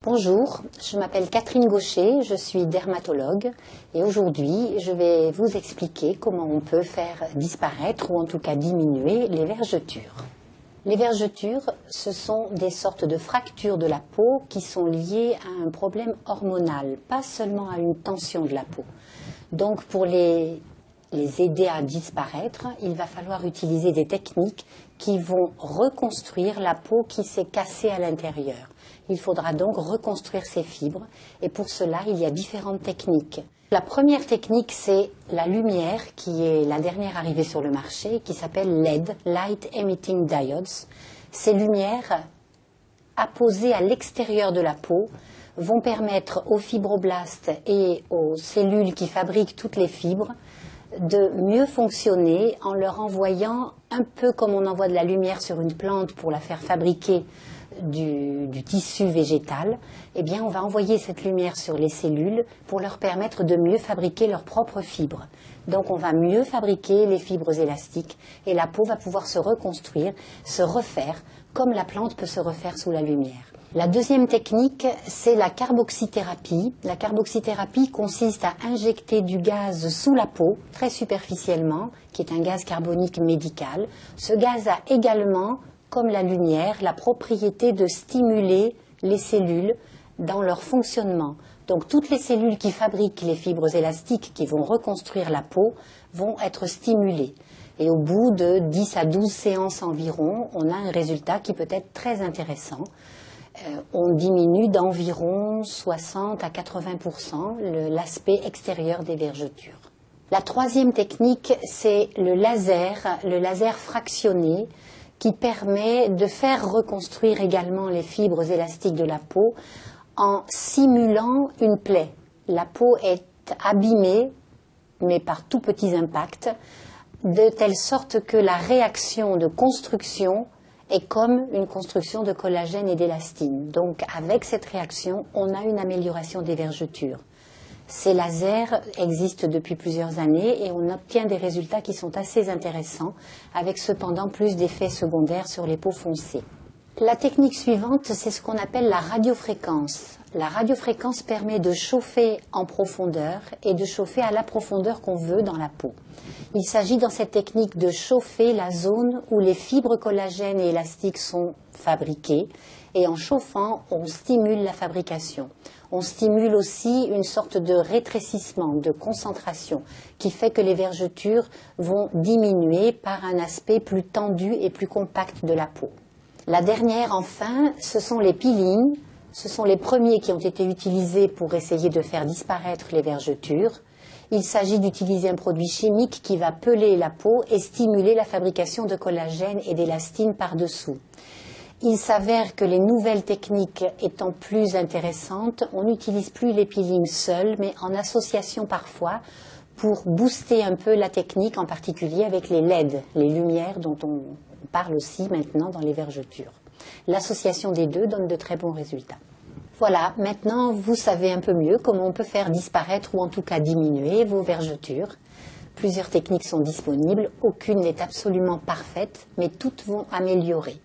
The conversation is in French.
Bonjour, je m'appelle Catherine Gaucher, je suis dermatologue et aujourd'hui je vais vous expliquer comment on peut faire disparaître ou en tout cas diminuer les vergetures. Les vergetures, ce sont des sortes de fractures de la peau qui sont liées à un problème hormonal, pas seulement à une tension de la peau. Donc pour les aider à disparaître, il va falloir utiliser des techniques qui vont reconstruire la peau qui s'est cassée à l'intérieur. Il faudra donc reconstruire ces fibres et pour cela, il y a différentes techniques. La première technique, c'est la lumière qui est la dernière arrivée sur le marché, qui s'appelle LED, Light Emitting Diodes. Ces lumières, apposées à l'extérieur de la peau, vont permettre aux fibroblastes et aux cellules qui fabriquent toutes les fibres de mieux fonctionner en leur envoyant, un peu comme on envoie de la lumière sur une plante pour la faire fabriquer du tissu végétal, eh bien on va envoyer cette lumière sur les cellules pour leur permettre de mieux fabriquer leurs propres fibres. Donc on va mieux fabriquer les fibres élastiques et la peau va pouvoir se reconstruire, se refaire, comme la plante peut se refaire sous la lumière. La deuxième technique, c'est la carboxythérapie. La carboxythérapie consiste à injecter du gaz sous la peau, très superficiellement, qui est un gaz carbonique médical. Ce gaz a également, comme la lumière, la propriété de stimuler les cellules dans leur fonctionnement. Donc toutes les cellules qui fabriquent les fibres élastiques qui vont reconstruire la peau vont être stimulées. Et au bout de 10 à 12 séances environ, on a un résultat qui peut être très intéressant. On diminue d'environ 60 à 80% l'aspect extérieur des vergetures. La troisième technique, c'est le laser fractionné, qui permet de faire reconstruire également les fibres élastiques de la peau en simulant une plaie. La peau est abîmée, mais par tout petits impacts, de telle sorte que la réaction de construction est comme une construction de collagène et d'élastine. Donc avec cette réaction, on a une amélioration des vergetures. Ces lasers existent depuis plusieurs années et on obtient des résultats qui sont assez intéressants, avec cependant plus d'effets secondaires sur les peaux foncées. La technique suivante, c'est ce qu'on appelle la radiofréquence. La radiofréquence permet de chauffer en profondeur et de chauffer à la profondeur qu'on veut dans la peau. Il s'agit dans cette technique de chauffer la zone où les fibres collagènes et élastiques sont fabriquées et en chauffant, on stimule la fabrication. On stimule aussi une sorte de rétrécissement, de concentration, qui fait que les vergetures vont diminuer par un aspect plus tendu et plus compact de la peau. La dernière, enfin, ce sont les peelings. Ce sont les premiers qui ont été utilisés pour essayer de faire disparaître les vergetures. Il s'agit d'utiliser un produit chimique qui va peler la peau et stimuler la fabrication de collagène et d'élastine par-dessous. Il s'avère que les nouvelles techniques étant plus intéressantes, on n'utilise plus les peelings seuls, mais en association parfois pour booster un peu la technique, en particulier avec les LED, les lumières dont on parle aussi maintenant dans les vergetures. L'association des deux donne de très bons résultats. Voilà, maintenant vous savez un peu mieux comment on peut faire disparaître ou en tout cas diminuer vos vergetures. Plusieurs techniques sont disponibles, aucune n'est absolument parfaite, mais toutes vont améliorer.